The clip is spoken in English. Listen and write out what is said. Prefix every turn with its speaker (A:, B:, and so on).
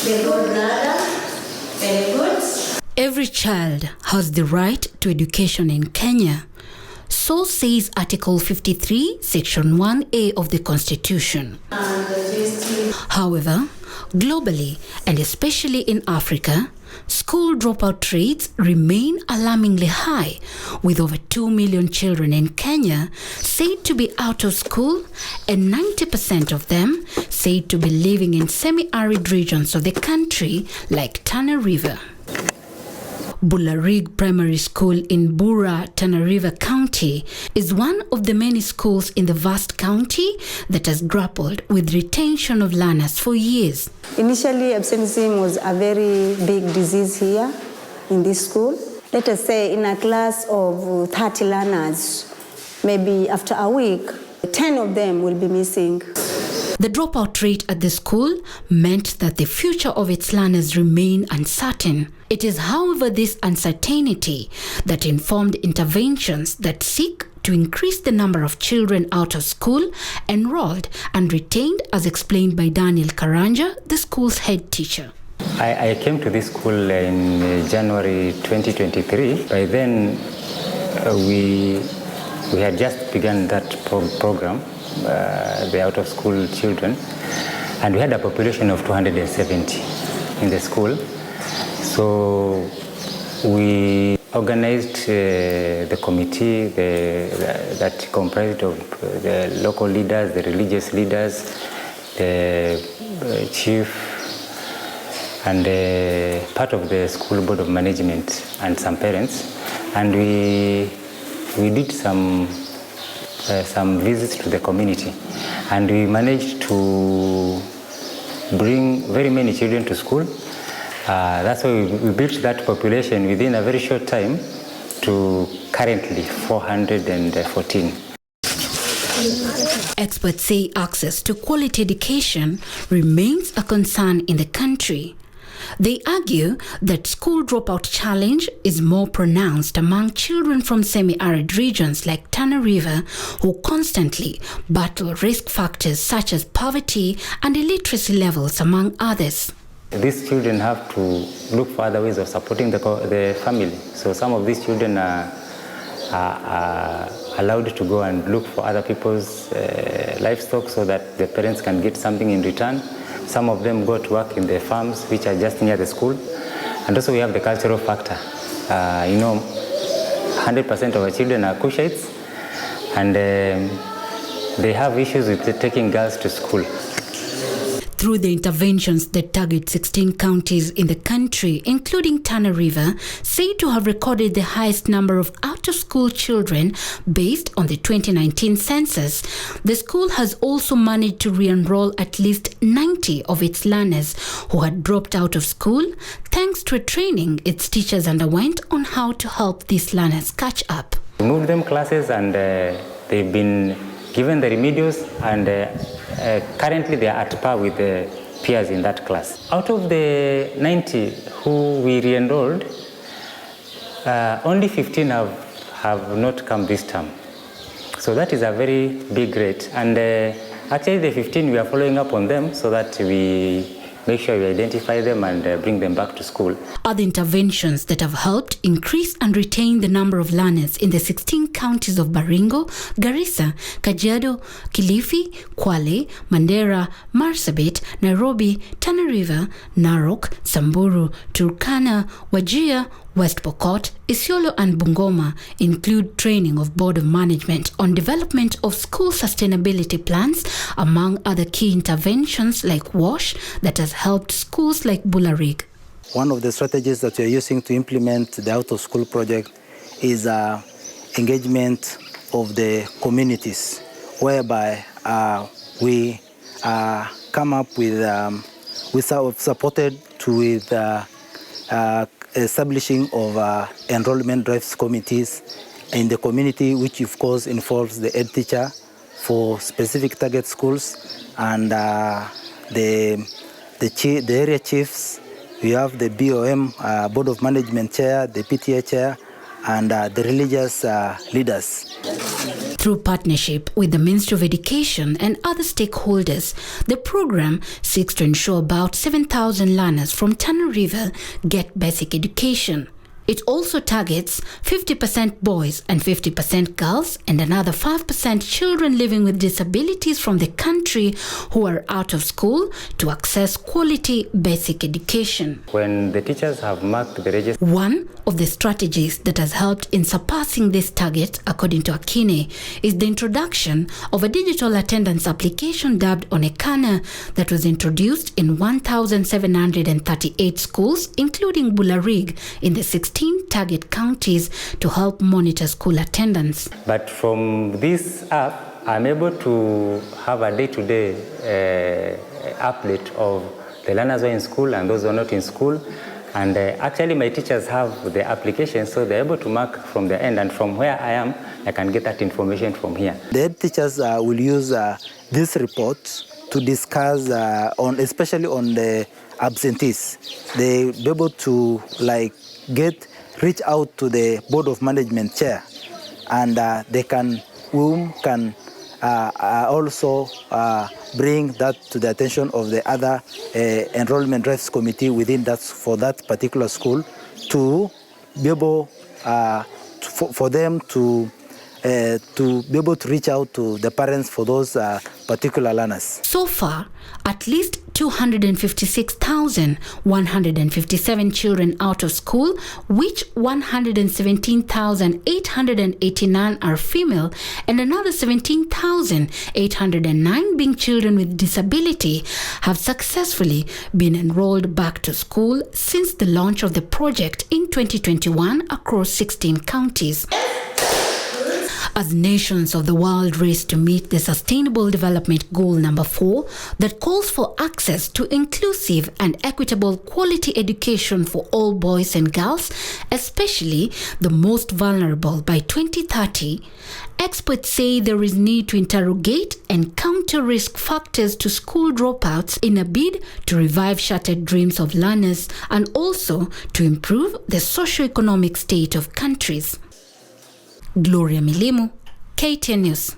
A: The gallbladder. Very good.
B: Every child has the right to education in Kenya. So says Article 53, Section 1A of the Constitution. However, globally and especially in Africa, school dropout rates remain alarmingly high, with over 2 million children in Kenya said to be out of school and 90% of them said to be living in semi-arid regions of the country like Tana River. Bularig Primary School in Bura, Tana River County is one of the many schools in the vast county that has grappled with retention of learners for years.
C: Initially, absenteeism was a very big disease here in this school. Let us say in a class of 30 learners, maybe after a week, 10 of them will be missing.
B: The dropout rate at the school meant that the future of its learners remained uncertain. It is, however, this uncertainty that informed interventions that seek to increase the number of children out of school enrolled and retained, as explained by Daniel Karanja, the school's head teacher.
D: I came to this school in January 2023. By then, we had just begun that program, the out-of-school children, and we had a population of 270 in the school. So we organized the committee that comprised of the local leaders, the religious leaders, the chief, and part of the school board of management and some parents. And we did some visits to the community, and we managed to bring very many children to school. That's why we built that population within a very short time to currently 414.
B: Experts say access to quality education remains a concern in the country. They argue that school dropout challenge is more pronounced among children from semi-arid regions like Tana River, who constantly battle risk factors such as poverty and illiteracy levels, among others.
D: These children have to look for other ways of supporting the family. So some of these children are allowed to go and look for other people's livestock so that the parents can get something in return. Some of them go to work in the farms which are just near the school. And also we have the cultural factor. 100% of our children are Cushites, and they have issues with taking girls to school.
B: Through the interventions that target 16 counties in the country, including Tana River, said to have recorded the highest number of out-of-school children based on the 2019 census, the school has also managed to re-enroll at least 90 of its learners who had dropped out of school, thanks to a training its teachers underwent on how to help these learners catch up.
D: We moved them classes, and they've been given the remedios, and currently they are at par with the peers in that class. Out of the 90 who we re-enrolled, only 15 have not come this term. So that is a very big rate. And actually the 15, we are following up on them so that we make sure we identify them and bring them back to school.
B: Other interventions that have helped increase and retain the number of learners in the 16 counties of Baringo, Garissa, Kajiado, Kilifi, Kwale, Mandera, Marsabit, Nairobi, Tana River, Narok, Samburu, Turkana, Wajir, West Pokot, Isiolo and Bungoma include training of Board of Management on development of school sustainability plans, among other key interventions like WASH that has helped schools like Bularig.
E: One of the strategies that we are using to implement the out-of-school project is engagement of the communities, whereby we come up with, supported with establishing of enrollment drives committees in the community, which of course involves the head teacher for specific target schools, and the area chiefs. We have the BOM, Board of Management Chair, the PTA Chair, and the religious leaders.
B: Through partnership with the Ministry of Education and other stakeholders, the program seeks to ensure about 7,000 learners from Tana River get basic education. It also targets 50% boys and 50% girls and another 5% children living with disabilities from the country who are out of school to access quality basic education.
D: When the teachers have marked the register,
B: One of the strategies that has helped in surpassing this target, according to Akine, is the introduction of a digital attendance application dubbed Onekana that was introduced in 1,738 schools, including Bularig, in the 16 target counties to help monitor school attendance.
D: but from this app, I'm able to have a day-to-day update of the learners who are in school and those who are not in school. And actually, my teachers have the application, so they're able to mark from the end. And from where I am, I can get that information from here.
E: The head teachers will use this report to discuss especially on the absentees. They'll be able to reach out to the Board of Management chair, and they can also bring that to the attention of the other enrollment rights committee within for that particular school to be able for them to be able to reach out to the parents for those particular learners.
B: So far, at least 256,157 children out of school, which 117,889 are female and another 17,809 being children with disability, have successfully been enrolled back to school since the launch of the project in 2021 across 16 counties. As nations of the world race to meet the Sustainable Development Goal number 4 that calls for access to inclusive and equitable quality education for all boys and girls, especially the most vulnerable, by 2030, experts say there is need to interrogate and counter risk factors to school dropouts in a bid to revive shattered dreams of learners and also to improve the socio-economic state of countries. Gloria Milimu, KTN News.